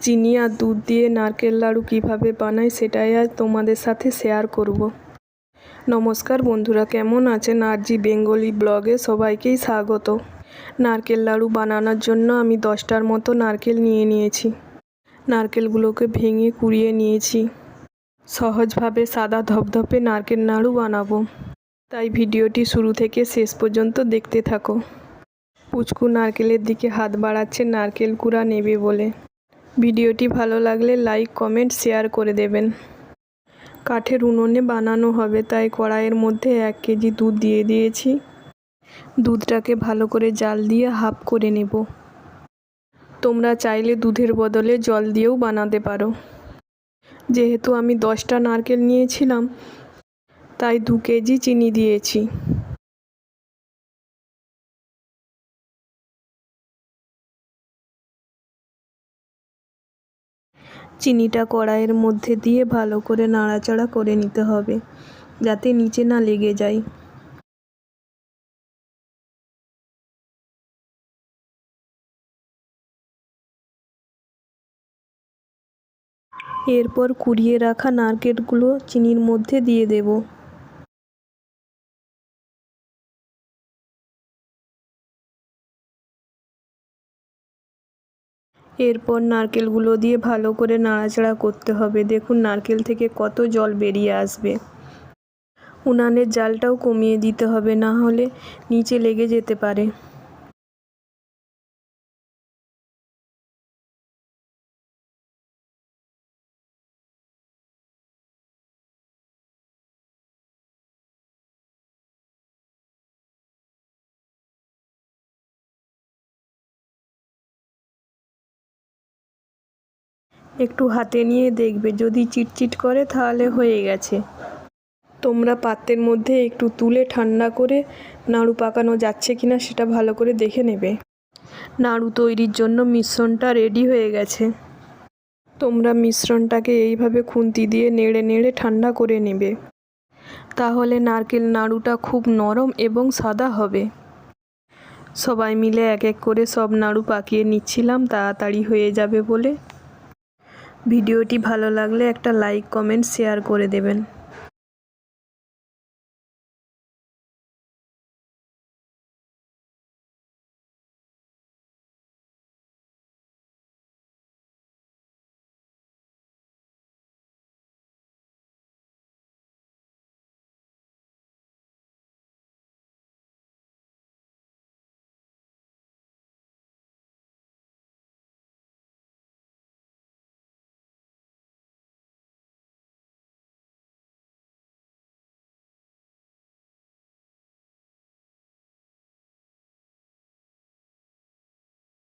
চিনি আর দুধ দিয়ে নারকেল লাড়ু কিভাবে বানাই সেটাই আজ তোমাদের সাথে শেয়ার করব। নমস্কার বন্ধুরা, কেমন আছেন? আরজি বেঙ্গলি ব্লগে সবাইকেই স্বাগত। নারকেল লাড়ু বানানোর জন্য আমি 10টার মতো নারকেল নিয়ে নিয়েছি। নারকেলগুলোকে ভেঙে কুড়িয়ে নিয়েছি। সহজভাবে সাদা ধপধপে নারকেল নাড়ু বানাবো, তাই ভিডিওটি শুরু থেকে শেষ পর্যন্ত দেখতে থাকো। পুচকু নারকেলের দিকে হাত বাড়াচ্ছে নারকেল কুড়া নেবে বলে। ভিডিওটি ভালো লাগলে লাইক, কমেন্ট, শেয়ার করে দেবেন। কাঠের উনুনে বানানো হবে, তাই কড়াইয়ের মধ্যে 1 কেজি দুধ দিয়ে দিয়েছি। দুধটাকে ভালো করে জাল দিয়ে হাফ করে নেব। তোমরা চাইলে দুধের বদলে জল দিয়েও বানাতে পারো। যেহেতু আমি 10টা নারকেল নিয়েছিলাম, তাই 2 কেজি চিনি দিয়েছি। চিনিটা কড়াইয়ের মধ্যে দিয়ে ভালো করে নাড়াচাড়া করে নিতে হবে, যাতে নিচে না লেগে যায়। এরপর কুড়িয়ে রাখা নারকেলগুলো চিনির মধ্যে দিয়ে দেব। এরপর নারকেলগুলো দিয়ে ভালো করে নাড়াচাড়া করতে হবে। দেখুন নারকেল থেকে কত জল বেরিয়ে আসবে। উনানের জালটাও কমিয়ে দিতে হবে, না হলে নিচে লেগে যেতে পারে। একটু হাতে নিয়ে দেখবে, যদি চিটচিট করে তাহলে হয়ে গেছে। তোমরা পাত্রের মধ্যে একটু তুলে ঠান্ডা করে নাড়ু পাকানো যাচ্ছে কিনা সেটা ভালো করে দেখে নেবে। নাড়ু তৈরির জন্য মিশ্রণটা রেডি হয়ে গেছে। তোমরা মিশ্রণটাকে এইভাবে খুন্তি দিয়ে নেড়ে নেড়ে ঠান্ডা করে নেবে, তাহলে নারকেল নাড়ুটা খুব নরম এবং সাদা হবে। সবাই মিলে এক এক করে সব নাড়ু পাকিয়ে নিচ্ছিলাম, তাড়াতাড়ি হয়ে যাবে বলে। ভিডিওটি ভালো লাগলে একটা লাইক, কমেন্ট, শেয়ার করে দেবেন।